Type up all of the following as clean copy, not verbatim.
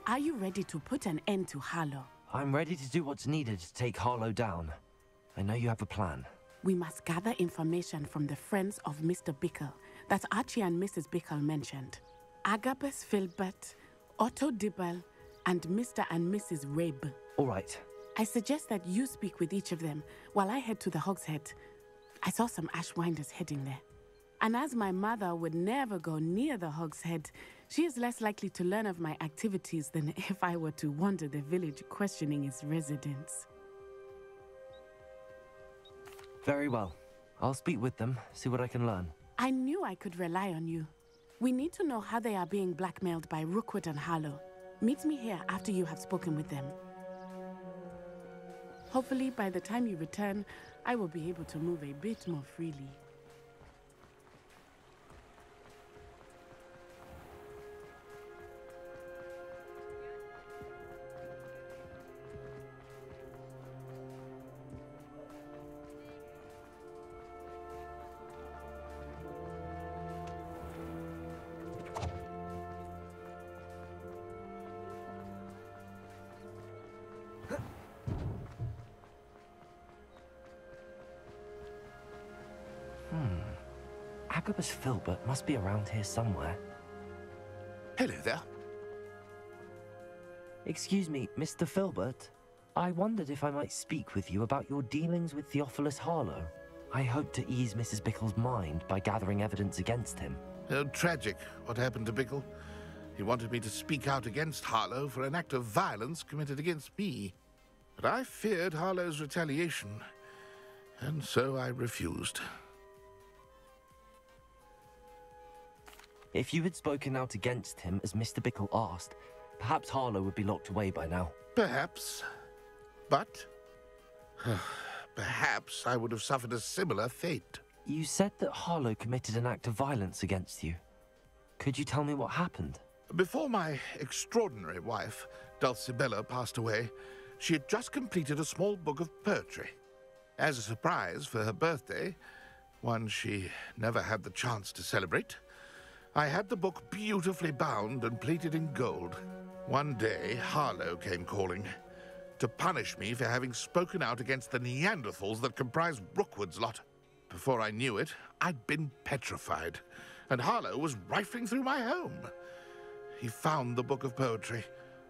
Are you ready to put an end to Harlow? I'm ready to do what's needed to take Harlow down. I know you have a plan. We must gather information from the friends of Mr. Bickle that Archie and Mrs. Bickle mentioned. Agabus Filbert, Otto Dibble, and Mr. and Mrs. Rabe. All right. I suggest that you speak with each of them while I head to the Hogshead. I saw some Ashwinders heading there. And as my mother would never go near the Hogshead, she is less likely to learn of my activities than if I were to wander the village questioning its residents. Very well. I'll speak with them, see what I can learn. I knew I could rely on you. We need to know how they are being blackmailed by Rookwood and Harlow. Meet me here after you have spoken with them. Hopefully, by the time you return, I will be able to move a bit more freely. Agabus Filbert must be around here somewhere. Hello there. Excuse me, Mr. Filbert. I wondered if I might speak with you about your dealings with Theophilus Harlow. I hope to ease Mrs. Bickle's mind by gathering evidence against him. Oh, tragic what happened to Bickle. He wanted me to speak out against Harlow for an act of violence committed against me. But I feared Harlow's retaliation, and so I refused. If you had spoken out against him as Mr. Bickle asked, perhaps Harlow would be locked away by now. Perhaps. But perhaps I would have suffered a similar fate. You said that Harlow committed an act of violence against you. Could you tell me what happened? Before my extraordinary wife, Dulcibella, passed away, she had just completed a small book of poetry. As a surprise for her birthday, one she never had the chance to celebrate, I had the book beautifully bound and plated in gold. One day, Harlow came calling to punish me for having spoken out against the Neanderthals that comprise Rookwood's lot. Before I knew it, I'd been petrified, and Harlow was rifling through my home. He found the book of poetry,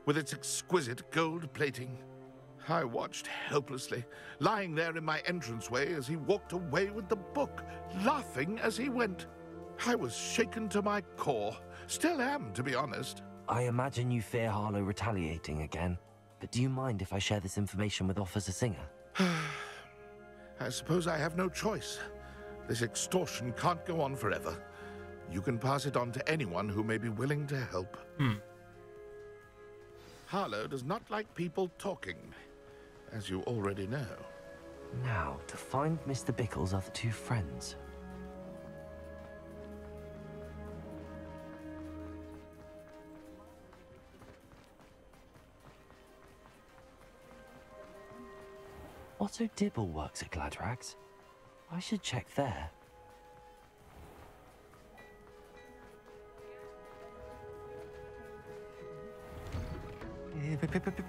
with its exquisite gold plating. I watched helplessly, lying there in my entranceway as he walked away with the book, laughing as he went. I was shaken to my core. Still am, to be honest. I imagine you fear Harlow retaliating again, but do you mind if I share this information with Officer Singer? I suppose I have no choice. This extortion can't go on forever. You can pass it on to anyone who may be willing to help. Harlow does not like people talking, as you already know. Now, to find Mr. Bickle's other two friends. Otto Dibble works at Gladrags. I should check there.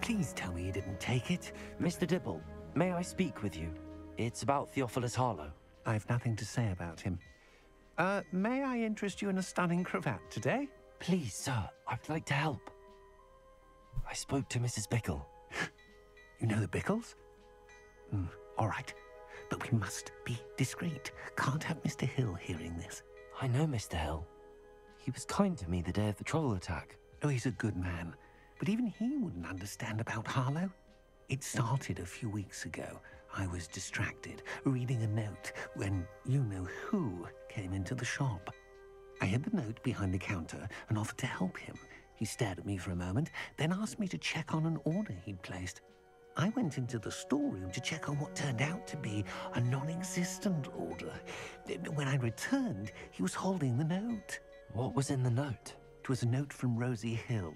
Please tell me you didn't take it. Mr. Dibble, may I speak with you? It's about Theophilus Harlow. I've nothing to say about him. May I interest you in a stunning cravat today? Please, sir, I'd like to help. I spoke to Mrs. Bickle. You know the Bickles? All right, but we must be discreet. Can't have Mr. Hill hearing this. I know Mr. Hill. He was kind to me the day of the troll attack. Oh, he's a good man, but even he wouldn't understand about Harlow. It started a few weeks ago. I was distracted, reading a note, when you-know-who came into the shop. I hid the note behind the counter and offered to help him. He stared at me for a moment, then asked me to check on an order he'd placed. I went into the storeroom to check on what turned out to be a non-existent order. When I returned, he was holding the note. What was in the note? It was a note from Rosie Hill,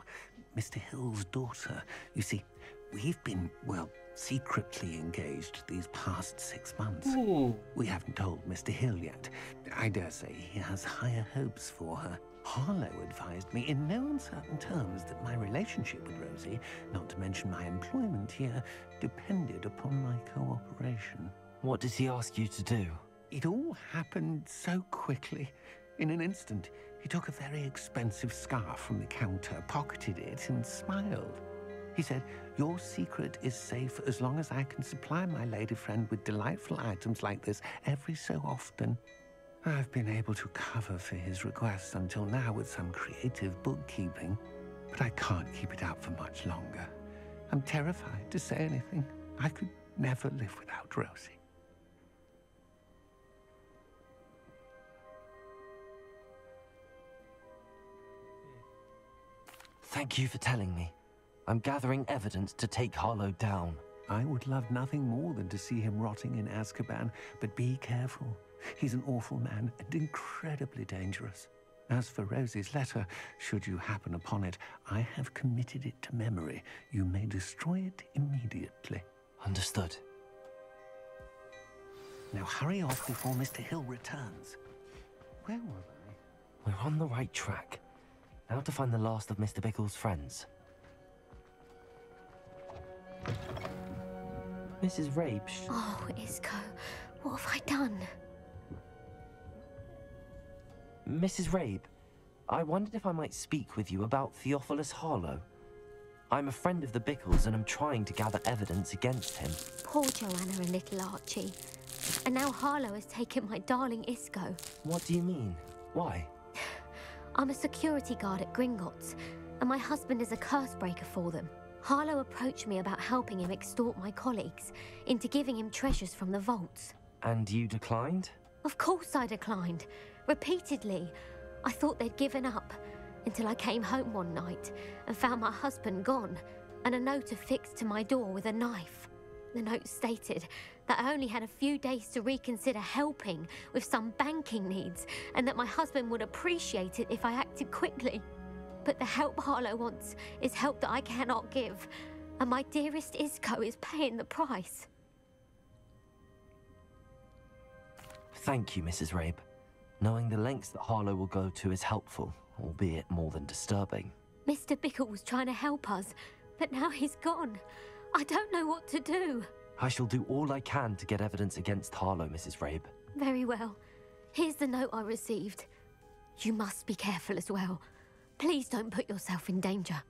Mr. Hill's daughter. You see, we've been, well, secretly engaged these past 6 months. Ooh. We haven't told Mr. Hill yet. I dare say he has higher hopes for her. Harlow advised me in no uncertain terms that my relationship with Rosie, not to mention my employment here, depended upon my cooperation. What did he ask you to do? It all happened so quickly. In an instant, he took a very expensive scarf from the counter, pocketed it, and smiled. He said, "Your secret is safe as long as I can supply my lady friend with delightful items like this every so often." I've been able to cover for his requests until now with some creative bookkeeping, but I can't keep it up for much longer. I'm terrified to say anything. I could never live without Rosie. Thank you for telling me. I'm gathering evidence to take Harlow down. I would love nothing more than to see him rotting in Azkaban, but be careful. He's an awful man and incredibly dangerous. As for Rosie's letter, should you happen upon it, I have committed it to memory. You may destroy it immediately. Understood. Now hurry off before Mr. Hill returns. Where was I? We're on the right track. Now to find the last of Mr. Bickle's friends. Mrs. Rabe, Oh, Isco, what have I done? Mrs. Rabe, I wondered if I might speak with you about Theophilus Harlow. I'm a friend of the Bickles and I'm trying to gather evidence against him. Poor Joanna and little Archie. And now Harlow has taken my darling Isco. What do you mean? Why? I'm a security guard at Gringotts, and my husband is a curse breaker for them. Harlow approached me about helping him extort my colleagues into giving him treasures from the vaults. And you declined? Of course I declined. Repeatedly. I thought they'd given up, until I came home one night and found my husband gone, and a note affixed to my door with a knife. The note stated that I only had a few days to reconsider helping with some banking needs, and that my husband would appreciate it if I acted quickly. But the help Harlow wants is help that I cannot give, and my dearest Isco is paying the price. Thank you, Mrs. Rabe. Knowing the lengths that Harlow will go to is helpful, albeit more than disturbing. Mr. Bickle was trying to help us, but now he's gone. I don't know what to do. I shall do all I can to get evidence against Harlow, Mrs. Rabe. Very well. Here's the note I received. You must be careful as well. Please don't put yourself in danger.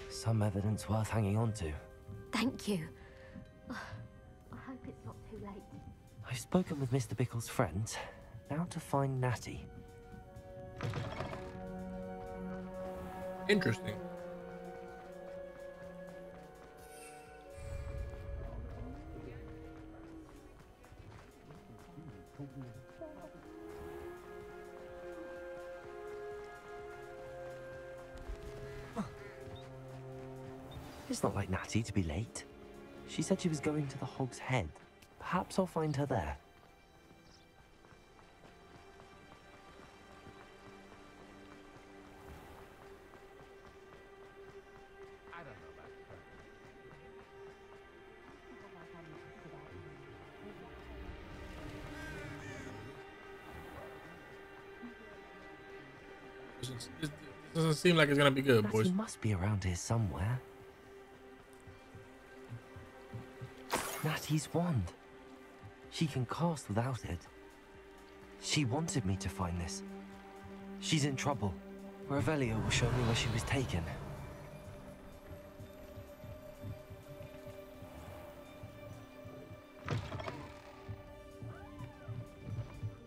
Some evidence worth hanging on to. Thank you. I hope it's not too late. I've spoken with Mr. Bickle's friends. Now to find Natty. Interesting. It's not like Natty to be late. She said she was going to the Hog's Head. Perhaps I'll find her there. This doesn't seem like it's gonna be good, boys. Natty must be around here somewhere. Natty's wand. She can cast without it. She wanted me to find this. She's in trouble. Revelio will show me where she was taken.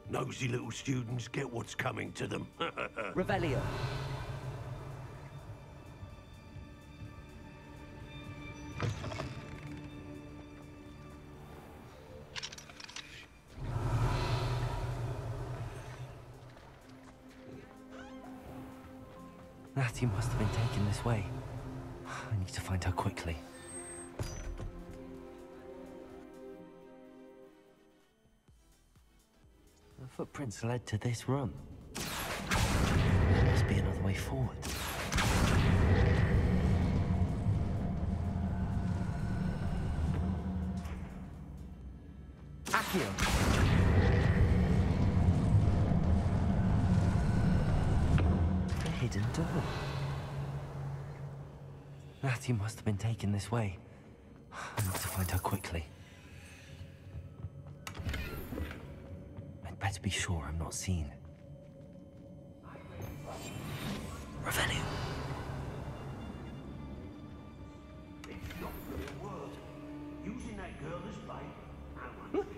Nosy little students get what's coming to them. Revelio. Natty must have been taken this way. I need to find her quickly. The footprints led to this room. There must be another way forward. Accio! hidden door. Natty must have been taken this way. I need to find her quickly. I'd better be sure I'm not seen. Revelio. It's not really a word. Using that girl as bait.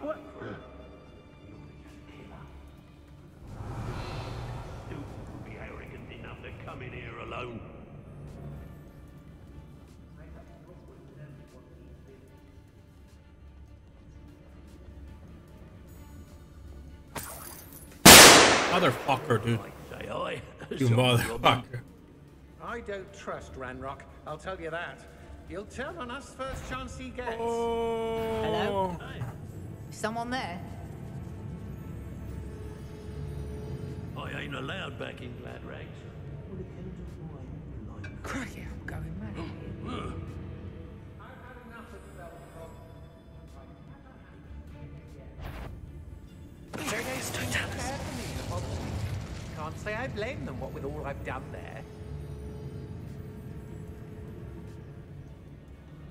What? You're just a killer. You wouldn't be arrogant enough to come in here alone. Motherfucker, dude. Say aye. You motherfucker. I don't trust Ranrock, I'll tell you that. He'll turn on us first chance he gets. Oh. Hello? Someone there? I ain't allowed back in Glad Rags. Crikey, I'm going mad. Can't say I blame them, what with all I've done there.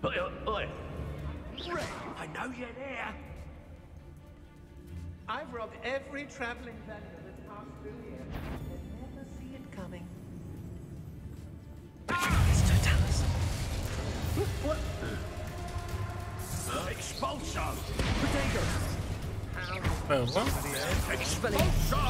Oi! I know you're there. I've robbed every traveling vendor that's passed through here. They'll never see it coming. What? Expulso! Wait, what? Expulso!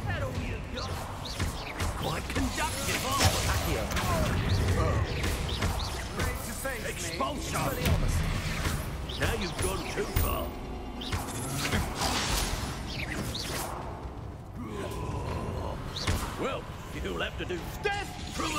That all you got? Quite conductive, aren't you? Expulso! Now you've gone too far. Well, you'll have to do death from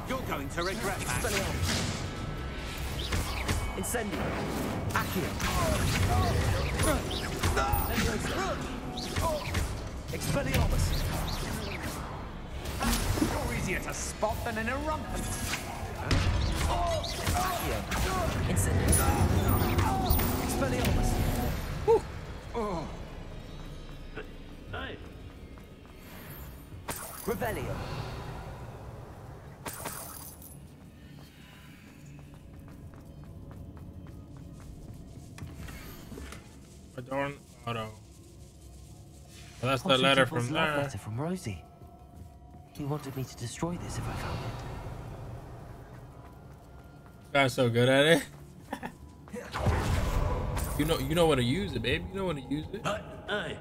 You're going to regret that. Incendio. Accio. Expelliarmus. You're easier to spot than an irrumpent. Accio. Incendio. Expelliarmus. Hey, Revelio. Adorn Auto. Well, that's the What's letter Jibbles' from love there. letter from Rosie. He wanted me to destroy this if I found it. Guy's so good at it. You know when to use it, babe. You know when to use it. hey.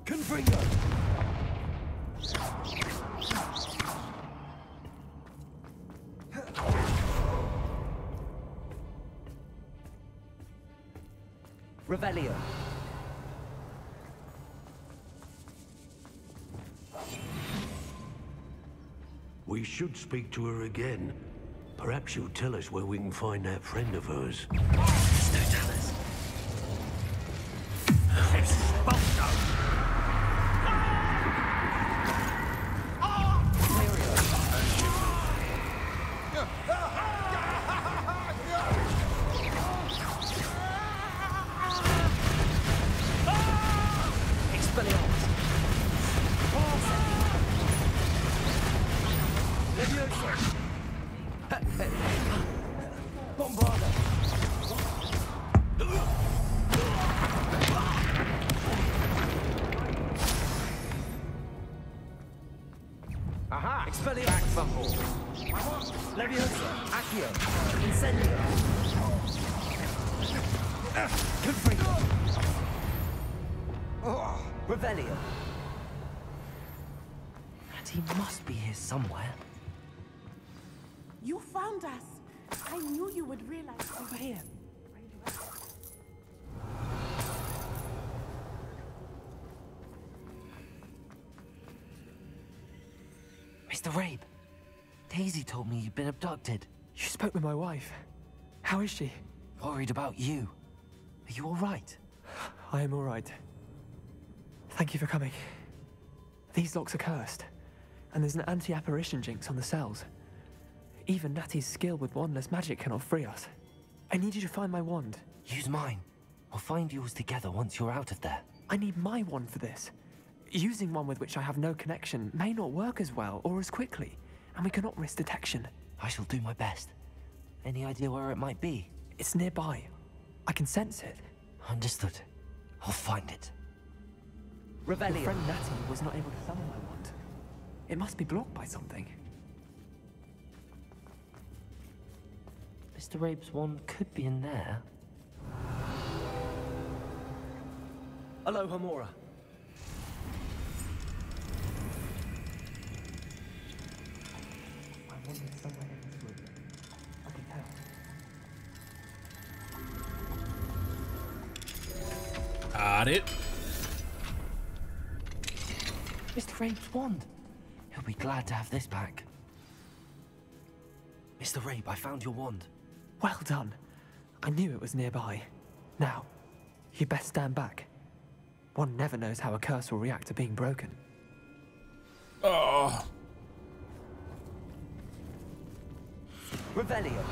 Confringo. Revelio. We should speak to her again. Perhaps she'll tell us where we can find that friend of hers. Stotalis. Aha! Expelliarmus! Leviosa! Accio! Incendio! Confringo! Revelio! And he must be here somewhere. You found us. I knew you would realize. Over here. Mr. Rabe, Daisy told me you'd been abducted. You spoke with my wife. How is she? Worried about you. Are you all right? I am all right. Thank you for coming. These locks are cursed, and there's an anti-apparition jinx on the cells. Even Natty's skill with wandless magic cannot free us. I need you to find my wand. Use mine. We'll find yours together once you're out of there. I need my wand for this. Using one with which I have no connection may not work as well or as quickly, and we cannot risk detection. I shall do my best. Any idea where it might be? It's nearby. I can sense it. Understood. I'll find it. Your friend Natty was not able to summon my wand. It must be blocked by something. Mr. Rabe's wand could be in there. Aloha Mora. My wand is somewhere in this room. I can tell. Got it. Mr. Rabe's wand. He'll be glad to have this back. Mr. Rabe, I found your wand. Well done. I knew it was nearby. Now, you best stand back. One never knows how a curse will react to being broken. Oh. Revelio.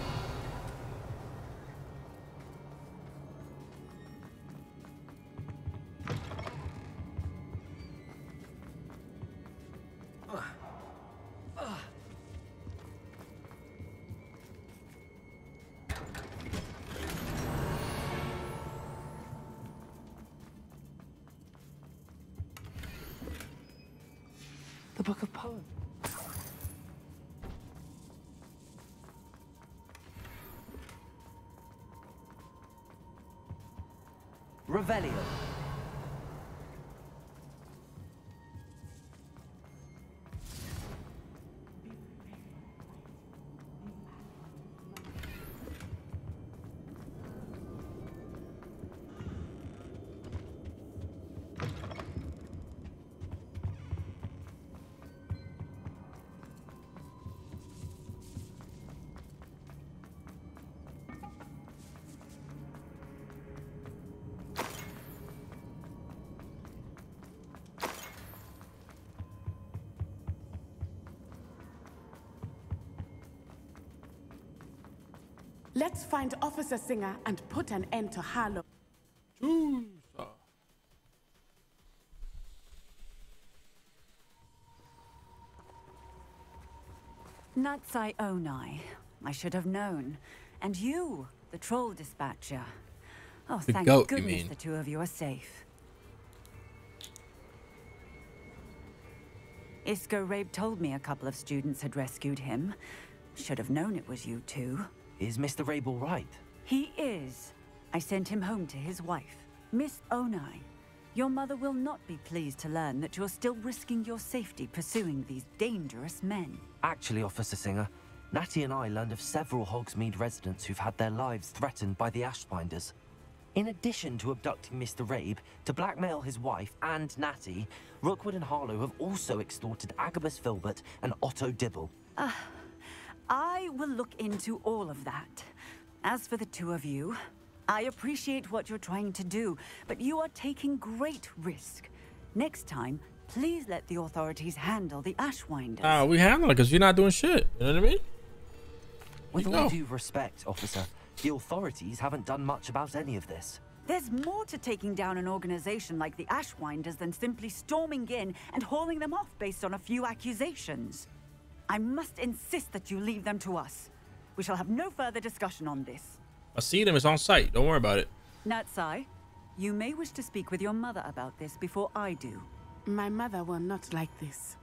The Book of Poems. Revelio. Let's find Officer Singer and put an end to Harlow. NATSAI Onai. I should have known. And you, the troll dispatcher. Oh, The thank goat, you goodness mean. the two of you are safe. Isco Rabe told me a couple of students had rescued him. Should have known it was you two. Is Mr. Rabe all right? He is. I sent him home to his wife. Miss Onai, your mother will not be pleased to learn that you're still risking your safety pursuing these dangerous men. Actually, Officer Singer, Natty and I learned of several Hogsmeade residents who've had their lives threatened by the Ashbinders. In addition to abducting Mr. Rabe to blackmail his wife and Natty, Rookwood and Harlow have also extorted Agabus Filbert and Otto Dibble. I will look into all of that. As for the two of you, I appreciate what you're trying to do, but you are taking great risk. Next time, please let the authorities handle the Ashwinders. We handle it because you're not doing shit. You know what I mean? With all due respect, officer, the authorities haven't done much about any of this. There's more to taking down an organization like the Ashwinders than simply storming in and hauling them off based on a few accusations. I must insist that you leave them to us. We shall have no further discussion on this. I see them. It's on site. Don't worry about it. NATSAI, you may wish to speak with your mother about this before I do. My mother will not like this.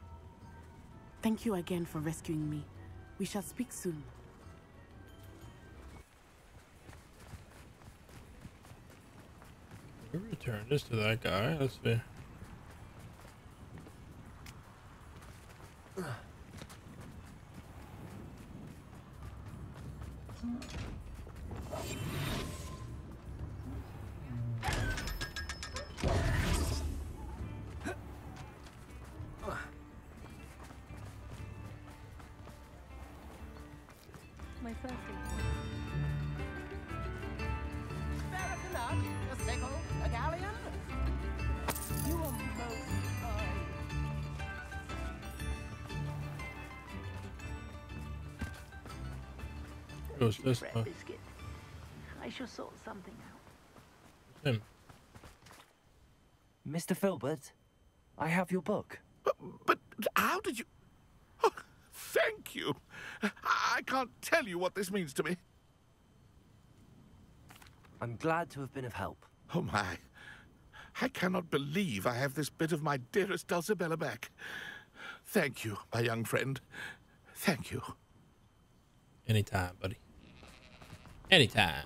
Thank you again for rescuing me. We shall speak soon. We'll return this to that guy. Let's see. My first Ferret a nut, a sickle, a galleon. You are most kind. Goes this Bread way. biscuit. I shall sort something out. Him. Mr. Filbert, I have your book. But how did you... Oh, thank you. I can't tell you what this means to me. I'm glad to have been of help. Oh, my. I cannot believe I have this bit of my dearest Dulcibella back. Thank you, my young friend. Thank you. Anytime, buddy. Anytime.